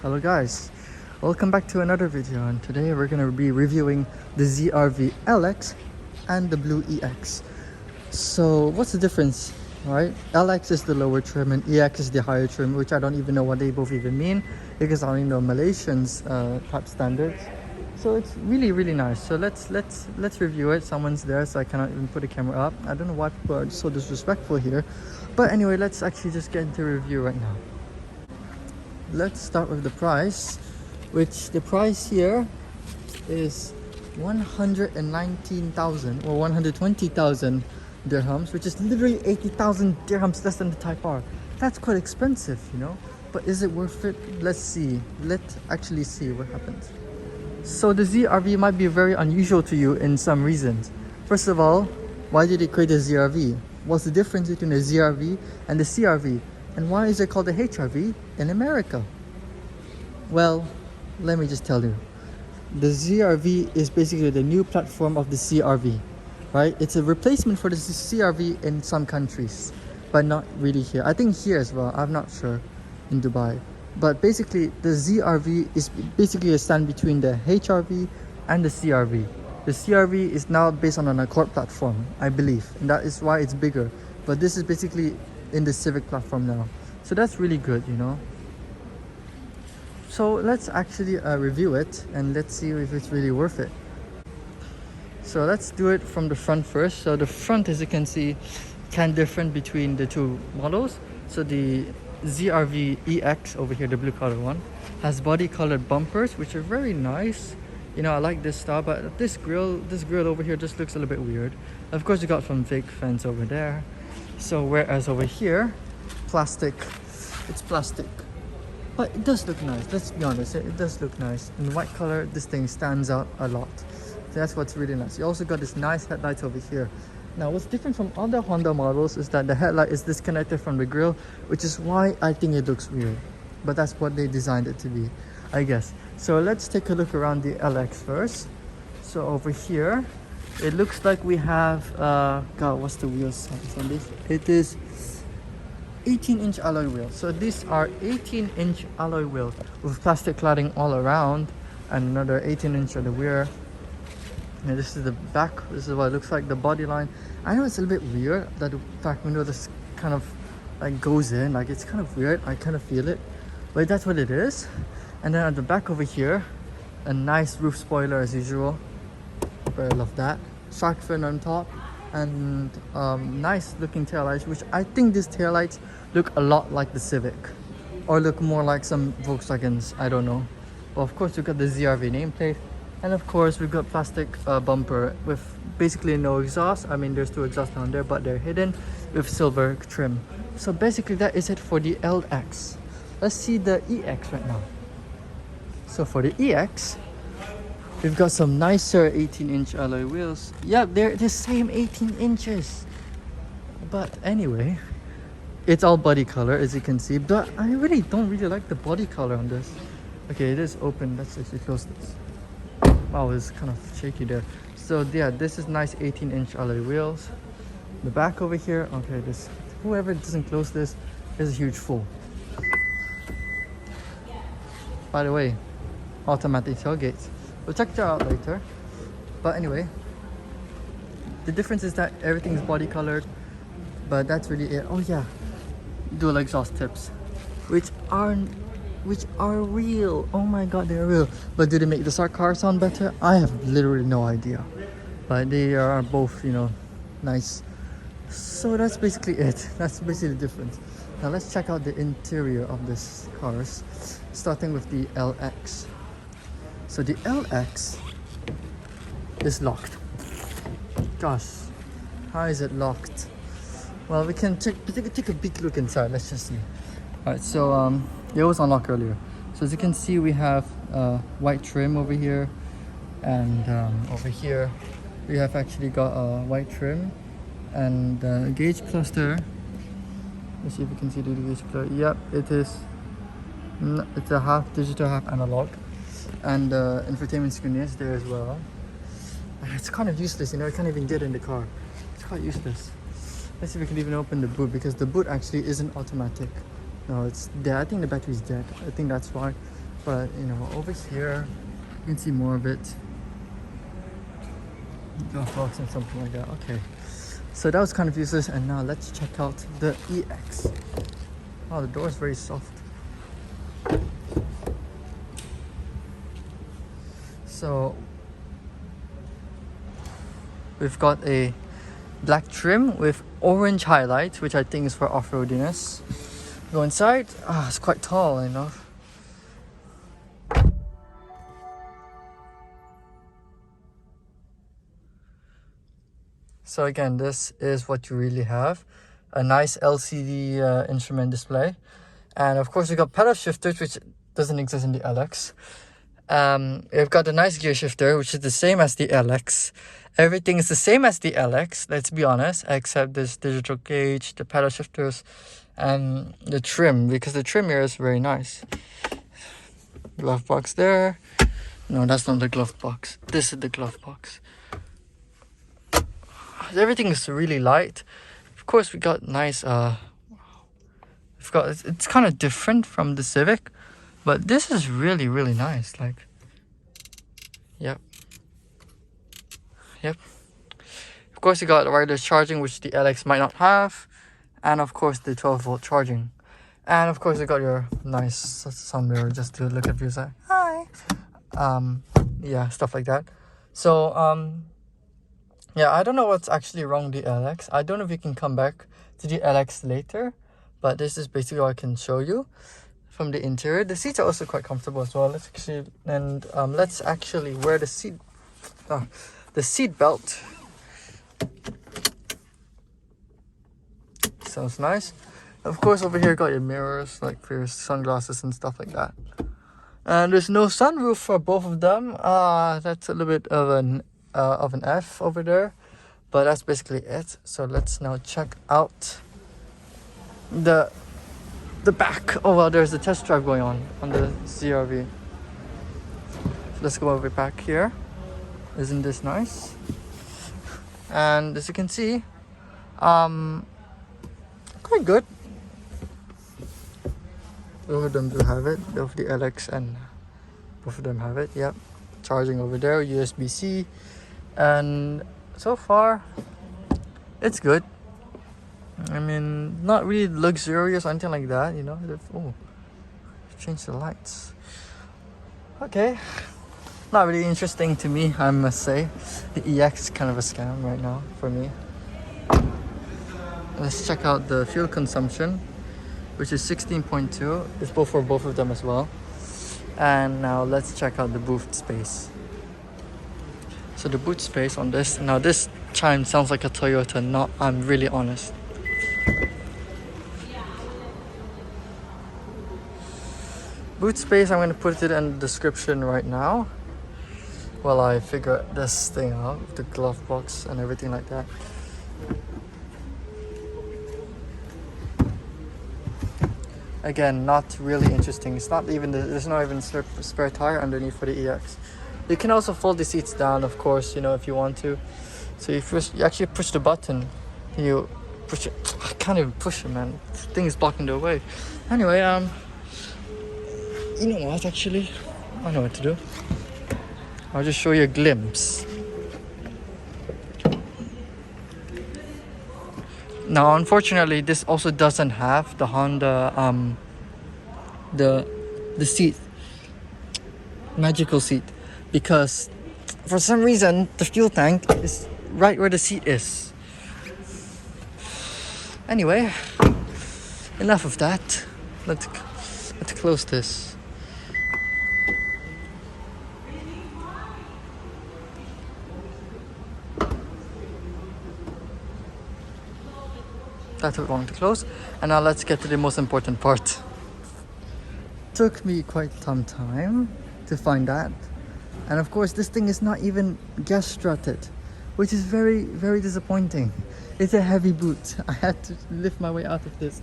Hello guys, welcome back to another video, and today we're going to be reviewing the ZR-V LX and the Blue EX. So what's the difference, right? LX is the lower trim and EX is the higher trim, which I don't even know what they both even mean because I only know Malaysian's type standards. So it's really nice. So let's review it. Someone's there, so I cannot even put a camera up. I don't know why people are so disrespectful here, but anyway, let's actually just get into review right now. Let's start with the price, which the price here is 119,000 or 120,000 dirhams, which is literally 80,000 dirhams less than the Type R. That's quite expensive, you know, but is it worth it? Let's see. Let's actually see what happens. So the ZR-V might be very unusual to you in some reasons. First of all, why did they create a ZR-V? What's the difference between the ZR-V and the CR-V? And why is it called the HR-V in America? Well, let me just tell you. The ZR-V is basically the new platform of the CR-V, right? It's a replacement for the CR-V in some countries, but not really here. I think here as well, I'm not sure, in Dubai. But basically, the ZR-V is basically a stand between the HR-V and the CR-V. The CR-V is now based on an Accord platform, I believe, and that is why it's bigger. But this is basically in the Civic platform now, so that's really good, you know. So let's actually review it and let's see if it's really worth it. So let's do it from the front first. So the front, as you can see, can differ between the two models. So the ZR-V EX over here, the blue color one, has body colored bumpers, which are very nice. You know, I like this style, but this grill over here just looks a little bit weird. Of course, you got some fake fence over there. So whereas over here, plastic, it's plastic, but it does look nice. Let's be honest, it does look nice. In white color, this thing stands out a lot. So that's what's really nice. You also got this nice headlights over here. Now what's different from other Honda models is that the headlight is disconnected from the grille, which is why I think it looks weird, but that's what they designed it to be, I guess. So let's take a look around the LX first. So over here, it looks like we have God, what's the wheel size on this? It is 18-inch alloy wheels. So these are 18-inch alloy wheels with plastic cladding all around and another 18-inch on the rear. And this is the back. This is what it looks like, the body line. I know it's a little bit weird that the back window just kind of like goes in, like it's kind of weird. I kind of feel it, but that's what it is. And then at the back over here, a nice roof spoiler as usual. I love that. Shark fin on top and nice looking taillights, which I think these taillights look a lot like the Civic or look more like some Volkswagens, I don't know. Well, of course, we've got the ZR-V nameplate, and of course we've got plastic bumper with basically no exhaust. I mean, there's two exhausts down there, but they're hidden with silver trim. So basically that is it for the LX. Let's see the EX right now. So for the EX, we've got some nicer 18-inch alloy wheels. Yeah, they're the same 18 inches. But anyway, it's all body color, as you can see. But I really don't like the body color on this. Okay, it is open. Let's actually close this. Wow, it's kind of shaky there. So yeah, this is nice 18-inch alloy wheels. The back over here, okay, this, whoever doesn't close this is a huge fool. By the way, automatic tailgates. We'll check that out later. But anyway, the difference is that everything is body colored, but that's really it. Oh yeah, dual exhaust tips, which are real. Oh my god, they're real. But do they make the car sound better? I have literally no idea, but they are both, you know, nice. So that's basically it. That's basically the difference. Now let's check out the interior of this cars, starting with the LX. So the LX is locked. Gosh, how is it locked? Well, we can take a big look inside. Let's just see. Alright, so it was unlocked earlier. So as you can see, we have white trim over here, and over here we have actually got a white trim and gauge cluster. Let's see if you can see the gauge cluster. Yep, it is. It's a half digital, half analog. And the infotainment screen is there as well. It's kind of useless, you know, I can't even get in the car. It's quite useless. Let's see if we can even open the boot, because the boot actually isn't automatic. No, it's dead. I think the battery's dead. I think that's why. But you know, over here you can see more of it. Glove box and something like that. Okay, so that was kind of useless, and now let's check out the EX. Oh, the door is very soft. So we've got a black trim with orange highlights, which I think is for off-roadiness. Go inside. Ah, it's quite tall, you know. So again, this is what you really have. A nice LCD instrument display. And of course, we got pedal shifters, which doesn't exist in the LX. We've got a nice gear shifter, which is the same as the LX. Everything is the same as the LX, let's be honest, except this digital gauge, the pedal shifters, and the trim, because the trim here is very nice. Glove box there. No, that's not the glove box. This is the glove box. Everything is really light. Of course, we got nice. It's kind of different from the Civic, but this is really nice. Like, yep. Of course, you got wireless charging, which the LX might not have, and of course the 12-volt charging, and of course you got your nice sun mirror just to look at views like hi. Yeah, stuff like that. So yeah, I don't know what's actually wrong with the LX. I don't know if you can come back to the LX later, but this is basically what I can show you from the interior. The seats are also quite comfortable as well. Let's actually wear the seat belt. Sounds nice. Of course, over here got your mirrors, like for your sunglasses and stuff like that. And there's no sunroof for both of them. That's a little bit of an F over there, but that's basically it. So let's now check out the back. Oh well, there's a test drive going on the CR-V. So let's go over back here. Isn't this nice? And as you can see, quite good. Both of them do have it. Both the LX and both of them have it. Yep. Charging over there, USB-C, and so far it's good. I mean, not really luxurious or anything like that, you know. Oh, change the lights. Okay, not really interesting to me, I must say. The EX is kind of a scam right now for me. Let's check out the fuel consumption, which is 16.2. It's both for both of them as well. And now let's check out the boot space. So the boot space on this, now this chime sounds like a Toyota, I'm really honest. Boot space, I'm going to put it in the description right now while I figure this thing out, the glove box and everything like that. Again, not really interesting. It's not even there's not even spare tire underneath for the EX. You can also fold the seats down, of course, you know, if you want to. So you actually push the button, you push it. I can't even push it, man. The thing is blocking the way. Anyway, you know what? Actually, I know what to do. I'll just show you a glimpse. Now, unfortunately, this also doesn't have the Honda, the seat, magical seat, because for some reason the fuel tank is right where the seat is. Anyway, enough of that. Let's close this. That took long to close, and now let's get to the most important part. Took me quite some time to find that, and of course this thing is not even gas strutted, which is very disappointing. It's a heavy boot. I had to lift my way out of this.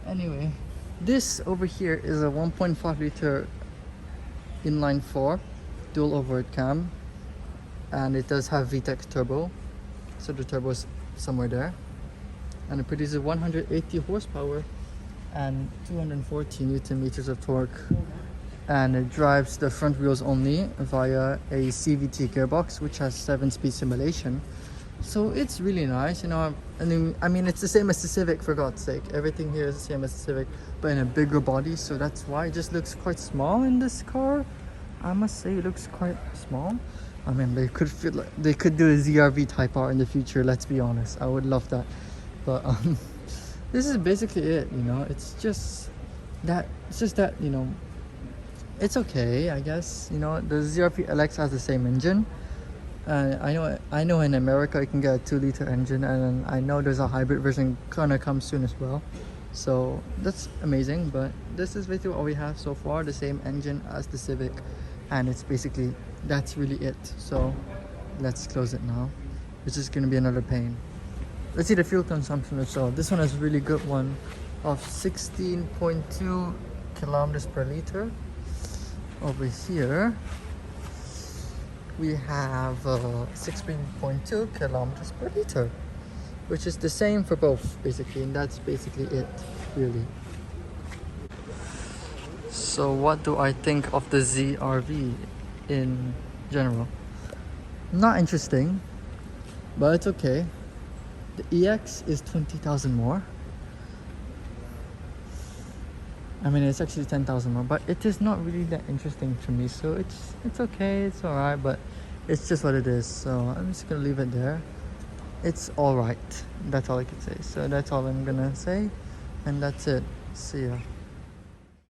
Anyway, this over here is a 1.5 liter inline 4 dual overhead cam, and it does have VTEC turbo, so the turbo is somewhere there. And it produces 180 horsepower and 240 newton meters of torque. and it drives the front wheels only via a CVT gearbox, which has 7-speed simulation. So it's really nice, you know. I mean, it's the same as the Civic, for God's sake. Everything here is the same as the Civic, but in a bigger body. So that's why it just looks quite small in this car. I must say, it looks quite small. I mean, they could feel like they could do a ZRV Type R in the future. Let's be honest, I would love that. But this is basically it. You know, it's just that. It's just that, you know. It's okay, I guess. You know, the ZRV LX has the same engine. I know in America you can get a 2-liter engine, and I know there's a hybrid version gonna come soon as well. So that's amazing, but this is basically what we have so far, the same engine as the Civic, and it's basically, that's really it. So let's close it now. It's just gonna be another pain. Let's see the fuel consumption as well. This one has a really good one of 16.2 kilometers per liter. Over here we have 16.2 kilometers per liter, which is the same for both basically, and that's basically it really. So what do I think of the ZRV in general? Not interesting, but it's okay. The EX is 20,000 more. I mean, it's actually 10,000 more, but it is not really that interesting to me. So it's okay, it's alright, but it's just what it is. So I'm just gonna leave it there. It's alright. That's all I can say. So that's all I'm gonna say, and that's it. See ya.